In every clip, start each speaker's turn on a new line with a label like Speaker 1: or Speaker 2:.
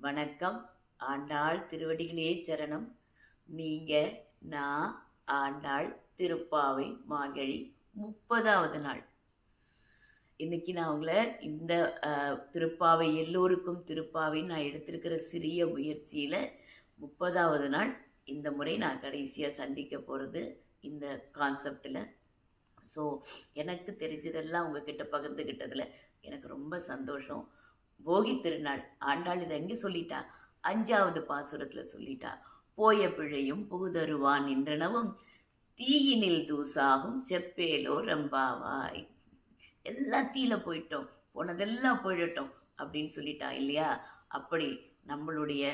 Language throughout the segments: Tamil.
Speaker 1: வணக்கம். ஆண்டாள் திருவடிகளே சரணம். நீங்க, நான், ஆண்டாள் திருப்பாவை மார்கழி 30வது நாள். இன்னைக்கு நான் உங்களை இந்த திருப்பாவை எல்லோருக்கும் திருப்பாவை நான் எடுத்திருக்கிற சிறிய முயற்சியில் 30வது நாள் இந்த முறை நான் கடைசியாக சந்திக்க போகிறது இந்த கான்செப்டில். ஸோ எனக்கு தெரிஞ்சதெல்லாம் உங்ககிட்ட பகிர்ந்துக்கிட்டதில் எனக்கு ரொம்ப சந்தோஷம். போகி திருநாள் ஆண்டாள் இதை எங்கே சொல்லிட்டா? 5வது பாசுரத்தில் சொல்லிட்டா. போய பிழையும் புகுதருவான் நின்றனவும் தீயினில் தூசாகும் செப்பேலோ ரம்பாவாய். எல்லாம் தீயில போயிட்டோம், போனதெல்லாம் போயிடட்டும் அப்படின்னு சொல்லிட்டா இல்லையா? அப்படி நம்மளுடைய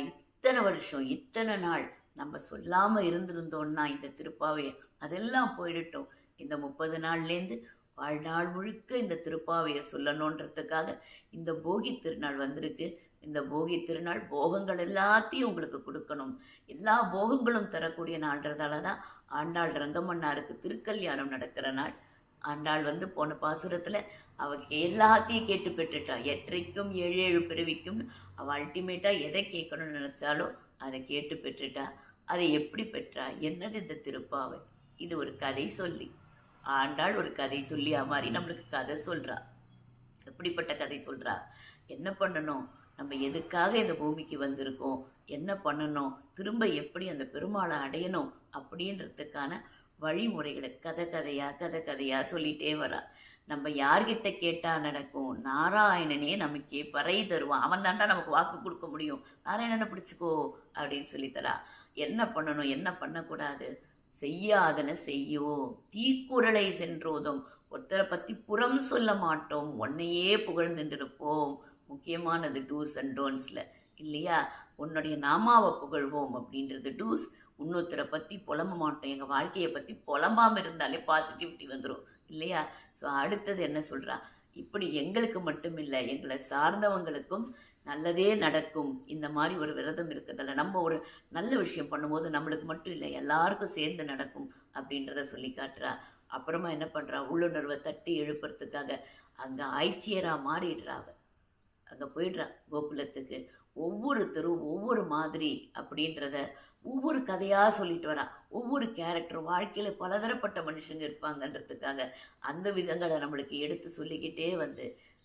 Speaker 1: இத்தனை வருஷம் இத்தனை நாள் நம்ம சொல்லாமல் இருந்திருந்தோம்னா இந்த திருப்பாவையை அதெல்லாம் போயிடட்டும். இந்த 30 நாள்லேருந்து வாழ்நாள் முழுக்க இந்த திருப்பாவையை சொல்லணுன்றதுக்காக இந்த போகி திருநாள் வந்திருக்கு. இந்த போகி திருநாள் போகங்கள் எல்லாத்தையும் உங்களுக்கு கொடுக்கணும், எல்லா போகங்களும் தரக்கூடிய நாள்ன்றதால தான் ஆண்டாள் ரங்கமன்னாருக்கு திருக்கல்யாணம் நடக்கிற நாள். ஆண்டாள் போன பாசுரத்தில் அவள் எல்லாத்தையும் கேட்டு பெற்றுட்டா. எற்றைக்கும் 7 பிறவிக்கும் அவள் அல்டிமேட்டாக எதை கேட்கணும்னு நினச்சாலும் அதை கேட்டு பெற்றுட்டா. அதை எப்படி பெற்றா? என்னது இந்த திருப்பாவை? இது ஒரு கதை சொல்லி, ஆண்டாள் ஒரு கதை சொல்லியா மாதிரி நம்மளுக்கு கதை சொல்கிறா. எப்படிப்பட்ட கதை சொல்கிறா? என்ன பண்ணணும், நம்ம எதுக்காக இந்த பூமிக்கு வந்திருக்கோம், என்ன பண்ணணும், திரும்ப எப்படி அந்த பெருமாளை அடையணும் அப்படின்றதுக்கான வழிமுறைகளை கதை கதையாக சொல்லிகிட்டே வரா. நம்ம யார்கிட்ட கேட்டால் நடக்கும்? நாராயணனே நமக்கே பறை தருவான். அவன் தாண்டா நமக்கு வாக்கு கொடுக்க முடியும். நாராயணனை பிடிச்சிக்கோ அப்படின்னு சொல்லித்தரா. என்ன பண்ணணும், என்ன பண்ணக்கூடாது, செய்யாதன செய்யோம், தீக்குறளை சென்றோதும், ஒருத்தரை பற்றி புறம் சொல்ல மாட்டோம், உன்னையே புகழ்ந்துருப்போம். முக்கியமானது டூஸ் அண்ட் டோன்ஸில் இல்லையா? உன்னுடைய நாமாவை புகழ்வோம் அப்படின்றது டூஸ். இன்னொருத்தரை பற்றி புலம்ப மாட்டோம். எங்கள் வாழ்க்கையை பற்றி புலம்பாமல் இருந்தாலே பாசிட்டிவிட்டி வந்துடும் இல்லையா? ஸோ அடுத்தது என்ன சொல்கிறா? இப்படி எங்களுக்கு மட்டும் இல்லை, எங்களை சார்ந்தவங்களுக்கும் நல்லதே நடக்கும். இந்த மாதிரி ஒரு விரதம் இருக்கிறதில்ல, நம்ம ஒரு நல்ல விஷயம் பண்ணும்போது நம்மளுக்கு மட்டும் இல்லை எல்லாருக்கும் சேர்ந்து நடக்கும் அப்படின்றத சொல்லி காட்டுறா. அப்புறமா என்ன பண்ணுறா? உள்ளுணர்வை தட்டி எழுப்புறதுக்காக அங்கே ஆய்ச்சியராக மாறிடுறா. அவ அங்கே போயிடுறா கோகுலத்துக்கு. ஒவ்வொருத்தரும் ஒவ்வொரு மாதிரி அப்படின்றத ஒவ்வொரு கதையாக சொல்லிட்டு வரா. ஒவ்வொரு கேரக்டரும் வாழ்க்கையில் பலதரப்பட்ட மனுஷங்க இருப்பாங்கன்றதுக்காக அந்த விதங்களை நம்மளுக்கு எடுத்து சொல்லிக்கிட்டே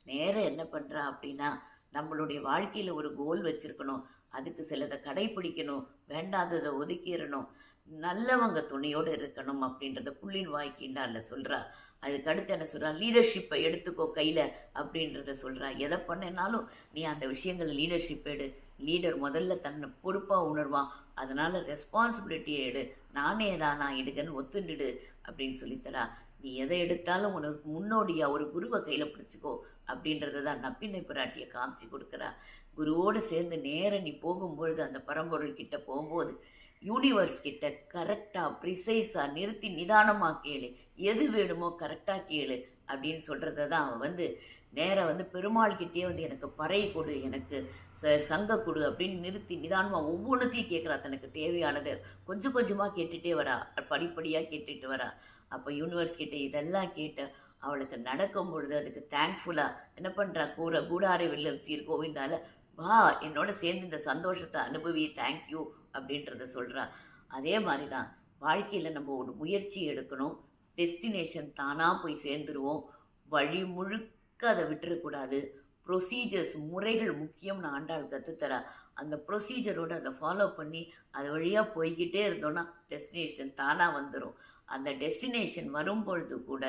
Speaker 1: நேரம் என்ன பண்ணுறா அப்படின்னா, நம்மளுடைய வாழ்க்கையில் ஒரு கோல் வச்சுருக்கணும், அதுக்கு சிலதை கடைப்பிடிக்கணும், வேண்டாததை ஒதுக்கிடணும், நல்லவங்க துணையோடு இருக்கணும் அப்படின்றத புள்ளின் வாய்க்கின்றால சொல்கிறா. அதுக்கு அடுத்து என்ன சொல்கிறா? லீடர்ஷிப்பை எடுத்துக்கோ கையில் அப்படின்றத சொல்கிறா. எதை பண்ணனாலும் நீ அந்த விஷயங்கள் லீடர்ஷிப் எடு. லீடர் முதல்ல தன்னை பொறுப்பாக உணர்வான், அதனால் ரெஸ்பான்சிபிலிட்டியை எடு, நானே தானா எடுகன்னு ஒத்துண்டுடு அப்படின்னு சொல்லித்தரா. நீ எதை எடுத்தாலும் உனக்கு முன்னோடியாக ஒரு குருவை கையில் பிடிச்சிக்கோ அப்படின்றத தான் நப்பின்னை பிராட்டியை காமிச்சு கொடுக்குறா. குருவோடு சேர்ந்து நேரம் நீ போகும்பொழுது அந்த பரம்பொருள் கிட்ட போகும்போது யூனிவர்ஸ் கிட்ட கரெக்டாக ப்ரிசைஸாக நிறுத்தி நிதானமாக கேளு, எது வேணுமோ கரெக்டாக கேளு அப்படின்னு சொல்கிறத தான் அவன் நேராக பெருமாள்கிட்டே எனக்கு பறை கொடு, எனக்கு சங்க கொடு அப்படின்னு நிறுத்தி நிதானமாக ஒவ்வொன்றுத்தையும் கேட்குறா. தனக்கு தேவையானதை கொஞ்சம் கொஞ்சமாக கேட்டுகிட்டே வரா, படிப்படியாக கேட்டுட்டு வரா. அப்போ யூனிவர்ஸ் கிட்டே இதெல்லாம் கேட்ட அவளுக்கு நடக்கும் பொழுது அதுக்கு தேங்க்ஃபுல்லாக என்ன பண்ணுறா? கூடாரை வெல்லம் சீர் கோவிந்தால வா, என்னோட சேர்ந்து இந்த சந்தோஷத்தை அனுபவி, தேங்க்யூ அப்படின்றத சொல்கிறா. அதே மாதிரி தான் வாழ்க்கையில் நம்ம ஒரு முயற்சி எடுக்கணும். டெஸ்டினேஷன் தானாக போய் சேர்ந்துருவோம். வழி முழுக்க அதை விட்டுறக்கூடாது. ப்ரொசீஜர்ஸ் முறைகள் முக்கியம்னு ஆண்டாள் கற்றுத்தரா. அந்த ப்ரொசீஜரோடு அதை ஃபாலோ பண்ணி அது வழியாக போய்கிட்டே இருந்தோன்னா டெஸ்டினேஷன் தானாக வந்துடும். அந்த டெஸ்டினேஷன் வரும்பொழுது கூட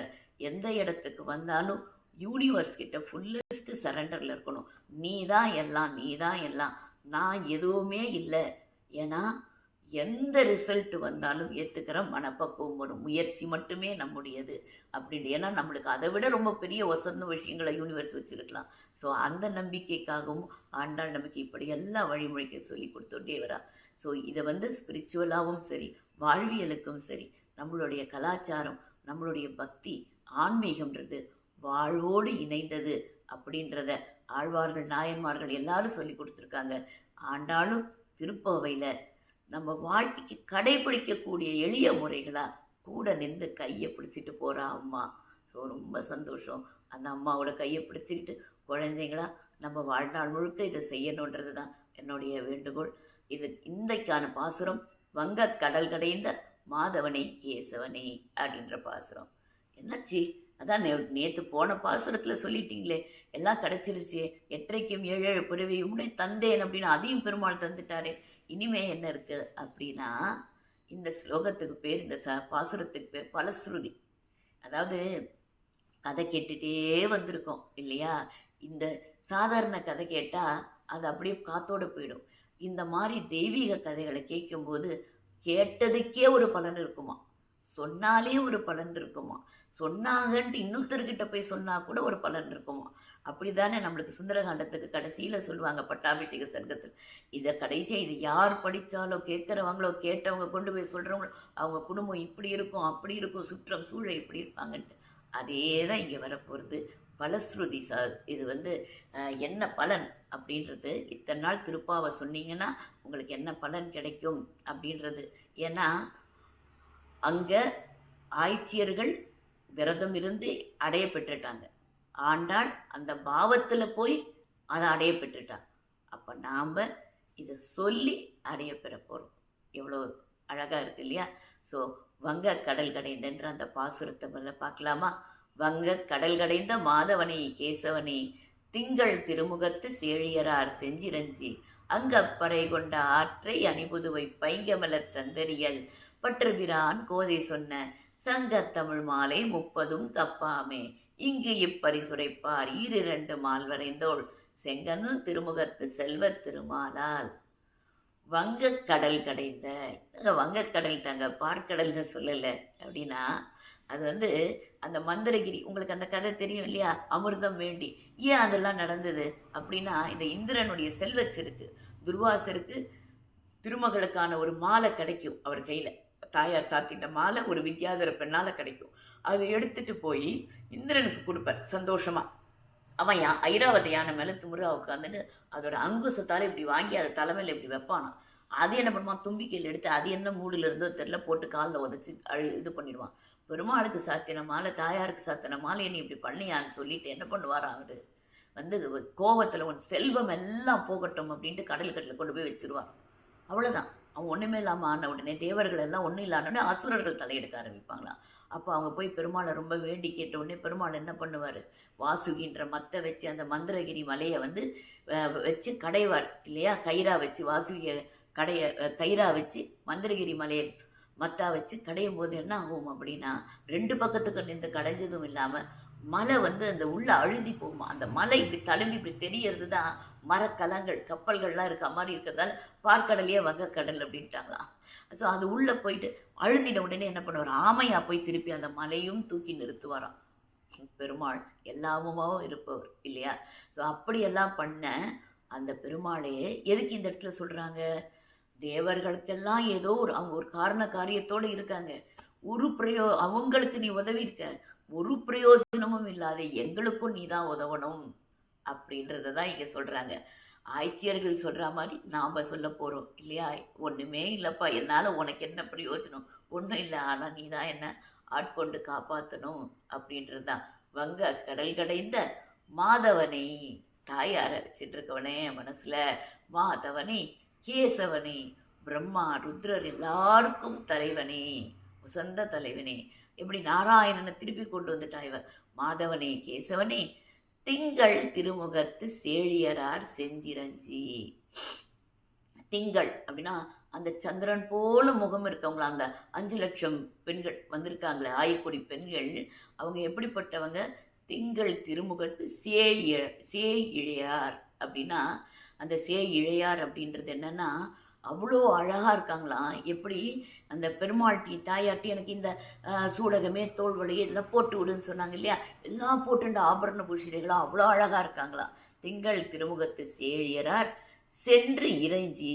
Speaker 1: எந்த இடத்துக்கு வந்தாலும் யூனிவர்ஸ் கிட்ட ஃபுல்லஸ்ட்டு சரண்டரில் இருக்கணும். நீ தான் எல்லாம், நீ தான் எல்லாம், நான் எதுவுமே இல்லை. ஏன்னா எந்த ரிசல்ட் வந்தாலும் ஏற்றுக்கிற மனப்பக்குவம் வரும். முயற்சி மட்டுமே நம்முடையது அப்படின்னு. ஏன்னா நம்மளுக்கு அதை விட ரொம்ப பெரிய வசந்த விஷயங்களை யூனிவர்ஸ் வச்சுருக்கலாம். ஸோ அந்த நம்பிக்கைக்காகவும் ஆண்டாள் நமக்கு இப்படி எல்லா வழிமுறைக்கு சொல்லி கொடுத்துட்டே வரா. ஸோ இதை ஸ்பிரிச்சுவலாகவும் சரி, வாழ்வியலுக்கும் சரி, நம்மளுடைய கலாச்சாரம், நம்மளுடைய பக்தி, ஆன்மீகம்ன்றது வாழ்வோடு இணைந்தது அப்படின்றத ஆழ்வார்கள் நாயன்மார்கள் எல்லாரும் சொல்லி கொடுத்துருக்காங்க. ஆண்டாளும் திருப்பாவையில் நம்ம வாழ்க்கைக்கு கடைபிடிக்கக்கூடிய எளிய முறைகளாக கூட நின்று கையை பிடிச்சிட்டு போகிறா அம்மா. ஸோ ரொம்ப சந்தோஷம். அந்த அம்மாவோட கையை பிடிச்சிக்கிட்டு குழந்தைங்களா நம்ம வாழ்நாள் முழுக்க இதை செய்யணுன்றது தான் என்னுடைய வேண்டுகோள். இது இன்றைக்கான பாசுரம் வங்க கடல் கடைந்த மாதவனே கேசவனே அப்படின்ற பாசுரம். என்னாச்சு? அதான் நேற்று போன பாசுரத்தில் சொல்லிட்டீங்களே, எல்லாம் கிடச்சிருச்சு, எட்டரைக்கும் ஏழு ஏழு பிறவியும் தந்தேன் அப்படின்னு அதையும் பெருமாள் தந்துட்டாரே, இனிமே என்ன இருக்கு அப்படின்னா, இந்த ஸ்லோகத்துக்கு பேர், இந்த பாசுரத்துக்கு பேர் பலஸ்ருதி. அதாவது கதை கேட்டுகிட்டே வந்திருக்கோம் இல்லையா? இந்த சாதாரண கதை கேட்டால் அது அப்படியே காத்தோடு போயிடும். இந்த மாதிரி தெய்வீக கதைகளை கேட்கும்போது கேட்டதுக்கே ஒரு பலன் இருக்குமா, சொன்னாலே ஒரு பலன் இருக்குமா, சொன்னாங்கன்ட்டு இன்னொருத்தர்கிட்ட போய் சொன்னால் கூட ஒரு பலன் இருக்குமா. அப்படி தானே நம்மளுக்கு சுந்தரகாண்டத்துக்கு கடைசியில் சொல்லுவாங்க பட்டாபிஷேக சர்க்கத்தில். இதை கடைசியாக இது யார் படித்தாலோ, கேட்குறவங்களோ, கேட்டவங்க கொண்டு போய் சொல்கிறவங்களோ, அவங்க குடும்பம் இப்படி இருக்கும், அப்படி இருக்கும், சுற்றம் சூழல் இப்படி இருப்பாங்கன்ட்டு. அதே தான் இங்கே வரப்போகிறது. பலஸ்ருதி இது என்ன பலன் அப்படின்றது, இத்தனை நாள் திருப்பாவை சொன்னீங்கன்னா உங்களுக்கு என்ன பலன் கிடைக்கும் அப்படின்றது. ஏன்னா அங்கே ஆய்ச்சியர்கள் விரதம் இருந்து அடைய பெற்றுட்டாங்க, ஆண்டாள் அந்த பாவத்தில் போய் அதை அடைய பெற்றுட்டாங்க. அப்போ நாம் இதை சொல்லி அடைய பெற போகிறோம். எவ்வளோ அழகாக இருக்குது இல்லையா? ஸோ வங்க கடல் கடைந்தன்ற அந்த பாசுரத்தை முதல்ல பார்க்கலாமா? வங்க கடல் கடைந்த மாதவனே கேசவனே திங்கள் திருமுகத்து சேழியரார் செஞ்சிரஞ்சி அங்கப்பறை கொண்ட ஆற்றை அணிபுதுவை பைங்கமலத் தந்தரியல் பற்றுபிரான் கோதை சொன்ன சங்கத்தமிழ் மாலை 30 தப்பாமே இங்கு இப்பரிசுரைப்பார் 2 மால் வரைந்தோள் செங்கன்னு திருமுகத்து செல்வத் திருமாலால். வங்கக்கடல் கடைந்த, வங்கக்கடல்ட்டாங்க, பார்க்கடல்னு சொல்லலை அப்படின்னா, அது அந்த மந்திரகிரி, உங்களுக்கு அந்த கதை தெரியும் இல்லையா? அமிர்தம் வேண்டி ஏன் அதெல்லாம் நடந்தது அப்படின்னா, இந்த இந்திரனுடைய செல்வச்சிருக்கு, துர்வாசருக்கு திருமகளுக்கான ஒரு மாலை கிடைக்கும், அவர் கையில் தாயார் சாத்திட்ட மாலை ஒரு வித்யாதர பெண்ணால் கிடைக்கும். அதை எடுத்துகிட்டு போய் இந்திரனுக்கு கொடுப்பார் சந்தோஷமாக. அவன் ஐராவத யானை மேலே திமுறா உட்காந்துட்டு அதோட அங்குசத்தால் இப்படி வாங்கி அதை தலைமையில் இப்படி வைப்பானான். அது என்ன பண்ணுவான், தும்பிக்கையில் எடுத்து அது என்ன மூடில் இருந்தோ தெரியல போட்டு காலில் உதச்சி இது பண்ணிடுவான். பெருமாளுக்கு சாத்தின மாலை, தாயாருக்கு சாத்தின மாலை நீ இப்படி பண்ணியான்னு சொல்லிட்டு என்ன பண்ணுவார், அவர் கோவத்தில் உன் செல்வம் எல்லாம் போகட்டும் அப்படின்ட்டு கடலில் கொண்டு போய் வச்சிருவார். அவ்வளோதான். அவன் ஒன்றுமே இல்லாமல் ஆன உடனே தேவர்கள் எல்லாம் ஒன்றும் இல்லானோடனே அசுரர்கள் தலையெடுக்க ஆரம்பிப்பாங்களாம். அப்போ அவங்க போய் பெருமாளை ரொம்ப வேண்டி கேட்ட உடனே பெருமாள் என்ன பண்ணுவார், வாசுகின்ற மத்தை வச்சு அந்த மந்திரகிரி மலையை வச்சு கடைவார் இல்லையா? கயிறா வச்சு வாசுகிய கயிறா வச்சு மந்திரகிரி மலையை மத்தா வச்சு கடையும் போது என்ன ஆகும் அப்படின்னா, 2 பக்கத்துக்கு நின்று கடைஞ்சதும் இல்லாமல் மலை அந்த உள்ள அழுந்தி போகுமா. அந்த மலை இப்படி தழும்பி இப்படி தெரியறது தான் மரக்கலங்கள் கப்பல்கள்லாம் இருக்க மாதிரி இருக்கிறதால பார்க்கடலையே வங்கக்கடல் அப்படின்ட்டாங்களாம். ஸோ அது உள்ளே போயிட்டு அழுந்தின உடனே என்ன பண்ணுவார், ஆமையா போய் திருப்பி அந்த மலையும் தூக்கி நிறுத்துவாராம். பெருமாள் எல்லாமுமாவும் இருப்பவர் இல்லையா? ஸோ அப்படியெல்லாம் பண்ண அந்த பெருமாளையே எதுக்கு இந்த இடத்துல சொல்கிறாங்க, தேவர்களுக்கெல்லாம் ஏதோ அவங்க ஒரு காரண காரியத்தோடு இருக்காங்க, அவங்களுக்கு நீ உதவி இருக்க, ஒரு பிரயோஜனமும் இல்லாத எங்களுக்கும் நீ தான் உதவணும் அப்படின்றத தான் இங்கே சொல்கிறாங்க. ஆய்ச்சியர்கள் சொல்கிற மாதிரி நாம் சொல்ல போகிறோம் இல்லையா? ஒன்றுமே இல்லைப்பா, என்னால் உனக்கு என்ன பிரயோஜனம், ஒன்றும் இல்லை, ஆனால் நீ தான் என்ன ஆட்கொண்டு காப்பாற்றணும் அப்படின்றது தான். வங்க கடல் கடைந்த மாதவனை, தாயாரை வச்சுட்டு இருக்கவனே மனசில், மாதவனே கேசவனே பிரம்மா ருத்ரர் எல்லாருக்கும் தலைவனே, உசந்த தலைவனே. எப்படி நாராயணனை திருப்பி கொண்டு வந்துட்டா இவர். மாதவனே கேசவனே திங்கள் திருமுகத்து சேழியரார் செஞ்சிரஞ்சி. திங்கள் அப்படின்னா அந்த சந்திரன் போல முகம் இருக்கவங்களா, அந்த 5 லட்சம் பெண்கள் வந்திருக்காங்களே, ஆயக்குடி பெண்கள், அவங்க எப்படிப்பட்டவங்க, திங்கள் திருமுகத்து சேயிழையார் அப்படின்னா, அந்த சேயிழையார் அப்படின்றது என்னன்னா அவ்வளோ அழகாக இருக்காங்களாம். எப்படி அந்த பெருமாள்ட்டி தாயார்ட்டி எனக்கு இந்த சூடகமே தோல்வழி இதெல்லாம் போட்டு விடுன்னு சொன்னாங்க இல்லையா? எல்லாம் போட்டுண்ட ஆபரண பூஷிதைகளாம் அவ்வளோ அழகாக இருக்காங்களாம். திங்கள் திருமுகத்து சேழியரார் சென்று இறைஞ்சி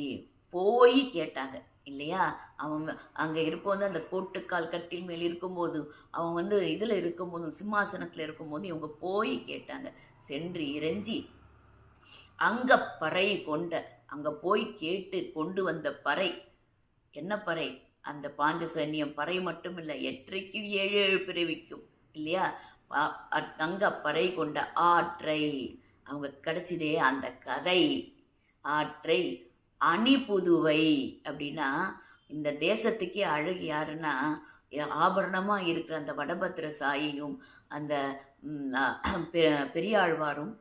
Speaker 1: போய் கேட்டாங்க இல்லையா? அவங்க அங்கே இருப்போது அந்த கோட்டுக்கால் கட்டில் மேல் இருக்கும்போது, அவங்க இதில் இருக்கும்போதும் சிம்மாசனத்தில் இருக்கும்போது இவங்க போய் கேட்டாங்க. சென்று இறைஞ்சி அங்கே பறை கொண்ட, அங்கே போய் கேட்டு கொண்டு வந்த பறை என்ன பறை, அந்த பாஞ்சசன்யம் பறை மட்டும் இல்லை, 8க்கு 7 பிறவிக்கும் இல்லையா? அங்கே பறை கொண்ட ஆற்றை, அவங்க கிடைச்சதே அந்த கதை. ஆற்றை அணிபுதுவை அப்படின்னா இந்த தேசத்துக்கே அழகு யாருன்னா ஆபரணமாக இருக்கிற அந்த வடபத்திர சாயியும் அந்த பெரியாழ்வாரும்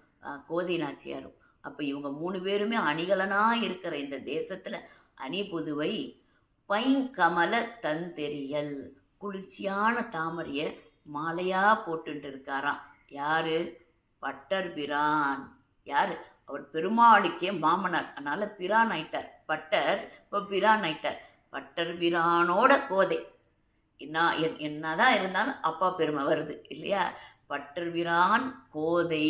Speaker 1: கோதை நாச்சியாரும். அப்போ இவங்க 3 பேருமே அணிகலனாக இருக்கிற இந்த தேசத்தில் அணிபுதுவை பைங்கமல தந்தெரியல் குளிர்ச்சியான தாமரையை மாலையாக போட்டுட்டு இருக்காராம். யாரு? பட்டர் பிரான். யார் அவர்? பெருமாளுக்கே மாமனார், அதனால பிரான் ஆயிட்டார். பட்டர் இப்போ பிரான் ஆயிட்டார். பட்டர் பிரானோட கோதை. என்னதான் இருந்தாலும் அப்பா பெருமை வருது இல்லையா? பட்டர் பிரான் கோதை.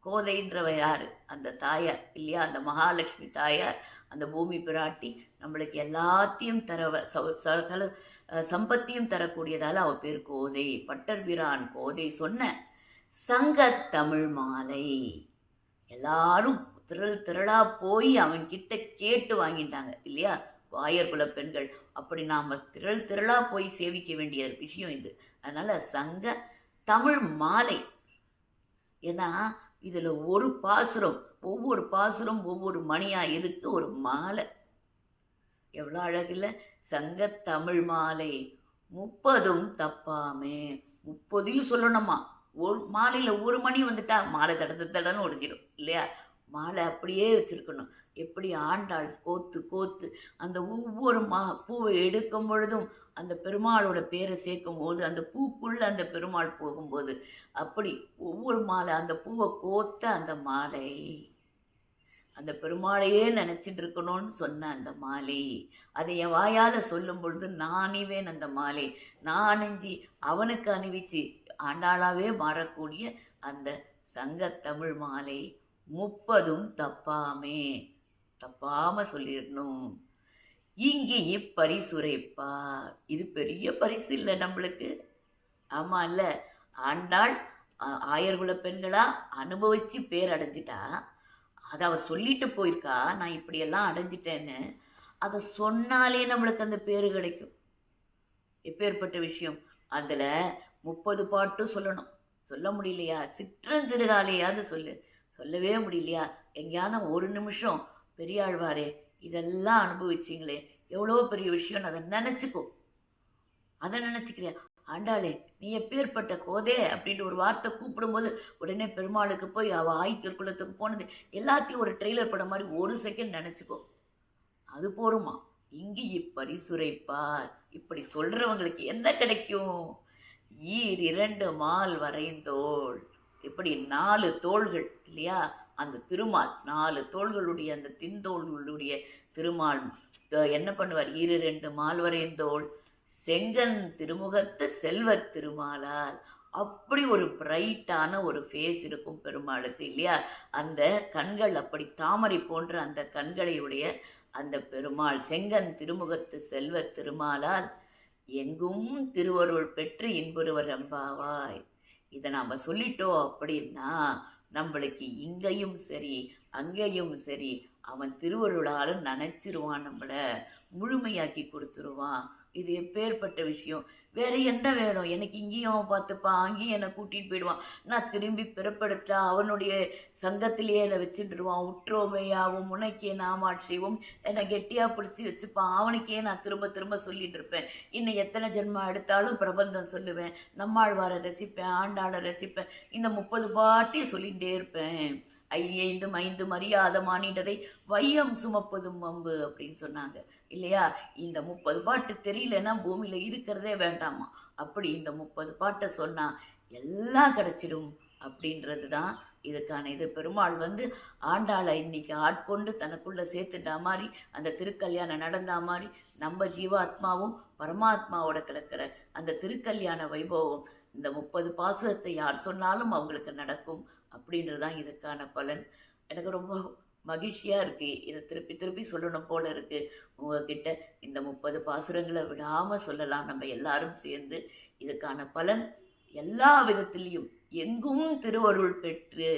Speaker 1: கோதைன்றவ யார்? அந்த தாயார் இல்லையா? அந்த மகாலட்சுமி தாயார், அந்த பூமி பிராட்டி நம்மளுக்கு எல்லாத்தையும் சகல சம்பத்தியும் தரக்கூடியதால் அவ பேர் கோதை. பட்டர் பிரான் கோதை சொன்ன சங்க தமிழ் மாலை. எல்லாரும் திரளா போய் அவன்கிட்ட கேட்டு வாங்கிட்டாங்க இல்லையா? ஆயர்குல பெண்கள். அப்படி நாம் திரளா போய் சேவிக்க வேண்டிய விஷயம் இது. அதனால சங்க தமிழ் மாலை. ஏன்னா இதில் ஒரு பாசுரம், ஒவ்வொரு பாசுரம் ஒவ்வொரு மணியாக இருக்கு, ஒரு மாலை. எவ்வளோ அழகில்ல? சங்க தமிழ் மாலை 30ம் தப்பாமே. 30யும் சொல்லணுமா? ஒரு மாலையில் ஒரு மணி வந்துட்டா மாலை தடன்னு ஒடுக்கிடும் இல்லையா? மாலை அப்படியே வச்சுருக்கணும். எப்படி ஆண்டாள் கோத்து கோத்து அந்த ஒவ்வொரு பூவை எடுக்கும் பொழுதும் அந்த பெருமாளோட பேரை சேர்க்கும் போது அந்த பூக்குள்ளே அந்த பெருமாள் போகும்போது அப்படி ஒவ்வொரு மாலை அந்த பூவை கோத்த அந்த மாலை, அந்த பெருமாளையே நினச்சிட்டு இருக்கணும்னு சொன்ன அந்த மாலை, அதை என் வாயால் சொல்லும் பொழுது நான் அணிவேன் அந்த மாலை. நான் அணிஞ்சி அவனுக்கு அணிவிச்சு ஆண்டாளாவே மாறக்கூடிய அந்த சங்க தமிழ் மாலை 30ம் தப்பாமே. தப்பாமல் சொல்லிடணும். இங்கே இப்பரிசுரைப்பார். இது பெரிய பரிசு இல்லை நம்மளுக்கு? ஆமாம் இல்லை? ஆண்டாள் ஆயர்குல பெண்களா அனுபவித்து பேர் அடைஞ்சிட்டா. அதை அவள் சொல்லிட்டு போயிருக்கா, நான் இப்படியெல்லாம் அடைஞ்சிட்டேன்னு. அதை சொன்னாலே நம்மளுக்கு அந்த பேர் கிடைக்கும். எப்பேற்பட்ட விஷயம்! அதில் 30 பாட்டு சொல்லணும். சொல்ல முடியலையா? சிற்றஞ்சிறுகாலையாவது சொல்லவே முடியலையா? எங்கேயான ஒரு நிமிஷம் பெரியாழ்வாரே இதெல்லாம் அனுபவிச்சிங்களே, எவ்வளோ பெரிய விஷயம், அதை நினச்சிக்கோ. அதை நினச்சிக்கிறியா? ஆண்டாளே நீ எப்பேற்பட்ட கோதே அப்படின்ட்டு ஒரு வார்த்தை கூப்பிடும்போது உடனே பெருமாளுக்கு போய் அவள் ஆய்க்கர் குலத்துக்கு போனது எல்லாத்தையும் ஒரு ட்ரெய்லர் படம் மாதிரி ஒரு செகண்ட் நினச்சிக்கோ. அது போருமா? இங்கு இப்பரிசுரைப்பார். இப்படி சொல்கிறவங்களுக்கு என்ன கிடைக்கும்? 2 மால் வரைந்தோள். இப்படி 4 தோள்கள் இல்லையா? அந்த திருமால் 4 தோள்களுடைய அந்த தின்தோள்களுடைய திருமால் என்ன பண்ணுவார்? 2 மால் வரைந்தோள் செங்கன் திருமுகத்து செல்வத் திருமாலால். அப்படி ஒரு பிரைட்டான ஒரு ஃபேஸ் இருக்கும் பெருமாளுக்கு இல்லையா? அந்த கண்கள் அப்படி தாமரை போன்ற அந்த கண்களையுடைய அந்த பெருமாள் செங்கன் திருமுகத்து செல்வத் திருமாலால் எங்கும் திருவருள் பெற்று இன்புறுவர் அம்பாவாய். இதை நாம் சொல்லிட்டோம் அப்படின்னா நம்மளுக்கு இங்கேயும் சரி அங்கேயும் சரி அவன் திருவருளாலும் நினச்சிருவான், நம்மளை முழுமையாக்கி கொடுத்துருவான். இது எப்பேற்பட்ட விஷயம்! வேறு என்ன வேணும் எனக்கு? இங்கேயும் அவன் பார்த்துப்பான், அங்கேயும் என்னை கூட்டிகிட்டு போயிடுவான். நான் திரும்பி பிறப்படுத்தா அவனுடைய சங்கத்திலேயே என்னை வச்சுட்டுருவான். உற்றோமையாவும் உனக்கே நாமாட்சியும் என்னை கெட்டியாக பிடிச்சி வச்சுப்பான். அவனுக்கே நான் திரும்ப திரும்ப சொல்லிகிட்டு இருப்பேன். இன்னும் எத்தனை ஜென்மம் எடுத்தாலும் பிரபந்தம் சொல்லுவேன், நம்மாழ்வாரை ரசிப்பேன், ஆண்டாளை ரசிப்பேன், இந்த 30 பாட்டையும் சொல்லிகிட்டே இருப்பேன். 5 மரியாத மானிடரை வையம் சுமப்பதும் வம்பு அப்படின்னு சொன்னாங்க இல்லையா? இந்த 30 பாட்டு தெரியலன்னா பூமியில் இருக்கிறதே வேண்டாமா. அப்படி இந்த 30 பாட்டை சொன்னால் எல்லாம் கிடச்சிடும் அப்படின்றது தான் இதுக்கான இது. பெருமாள் ஆண்டாளை இன்னைக்கு ஆட்கொண்டு தனக்குள்ளே சேர்த்துட்டா மாதிரி, அந்த திருக்கல்யாணம் நடந்தா மாதிரி நம்ம ஜீவாத்மாவும் பரமாத்மாவோட கிடக்கிற அந்த திருக்கல்யாண வைபவம் இந்த 30 பாசுரத்தை யார் சொன்னாலும் அவங்களுக்கு நடக்கும் அப்படின்றது தான் இதுக்கான பலன். எனக்கு ரொம்ப மகிழ்ச்சியாக இருக்குது. இதை திருப்பி திருப்பி சொல்லணும் போல் இருக்குது. உங்ககிட்ட இந்த 30 பாசுரங்களை விடாமல் சொல்லலாம் நம்ம எல்லாரும் சேர்ந்து. இதுக்கான பலன் எல்லா விதத்திலையும் எங்கும் திருவருள் பெற்று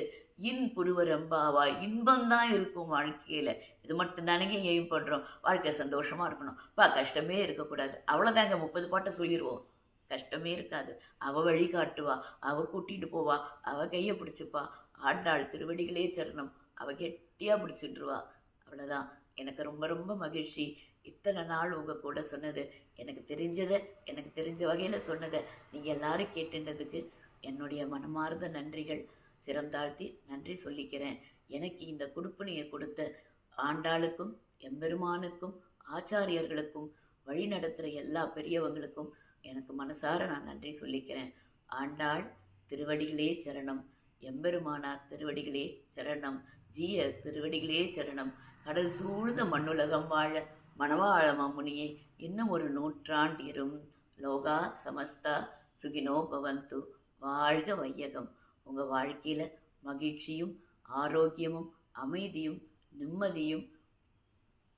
Speaker 1: இன்புறுவர் அம்பாவாய். இன்பம்தான் இருக்கும் வாழ்க்கையில். இது மட்டும்தானேங்க எய்ம் பண்ணுறோம். வாழ்க்கை சந்தோஷமாக இருக்கணும், கஷ்டமே இருக்கக்கூடாது. அவ்வளோதாங்க, 30 பாட்டை சொல்லிடுவோம். கஷ்டமே இருக்காது. அவ வழி காட்டுவா, அவ கூட்டிட்டு போவா, அவ கைய பிடிச்சுப்பா. ஆண்டாள் திருவடிகளே சரணம். அவ கெட்டியா பிடிச்சிட்டுருவா. அவ்வளோதான். எனக்கு ரொம்ப ரொம்ப மகிழ்ச்சி. இத்தனை நாள் உங்க கூட சொன்னது, எனக்கு தெரிஞ்சதை, எனக்கு தெரிஞ்ச வகையில சொன்னதை நீங்க எல்லாரும் கேட்டுண்டதுக்கு என்னுடைய மனமார்ந்த நன்றிகள். சிரம் தாழ்த்தி நன்றி சொல்லிக்கிறேன். எனக்கு இந்த குடுப்பினையை கொடுத்த ஆண்டாளுக்கும், எம்பெருமானுக்கும், ஆச்சாரியர்களுக்கும், வழி நடத்துகிற எல்லா பெரியவங்களுக்கும் எனக்கு மனசார நான் நன்றி சொல்லிக்கிறேன். ஆண்டாள் திருவடிகளே சரணம். எம்பெருமானார் திருவடிகளே சரணம். ஜீய திருவடிகளே சரணம். கடல் சூழ்ந்த மண்ணுலகம் வாழ மணவாள மாமுனியே இன்னும் ஒரு நூற்றாண்டிரும். லோகா சமஸ்தா சுகினோ பவந்து. வாழ்க வையகம். உங்கள் வாழ்க்கையில் மகிழ்ச்சியும் ஆரோக்கியமும் அமைதியும் நிம்மதியும்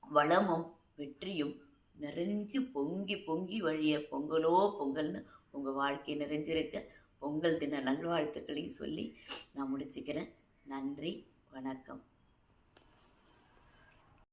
Speaker 1: வளமும் வெற்றியும் நிறைஞ்சு பொங்கி பொங்கி வழிய பொங்கலோ பொங்கல்னு உங்கள் வாழ்க்கை நிறைஞ்சிருக்க பொங்கல் தின நல்வாழ்த்துக்களையும் சொல்லி நான் முடிச்சுக்கிறேன். நன்றி, வணக்கம்.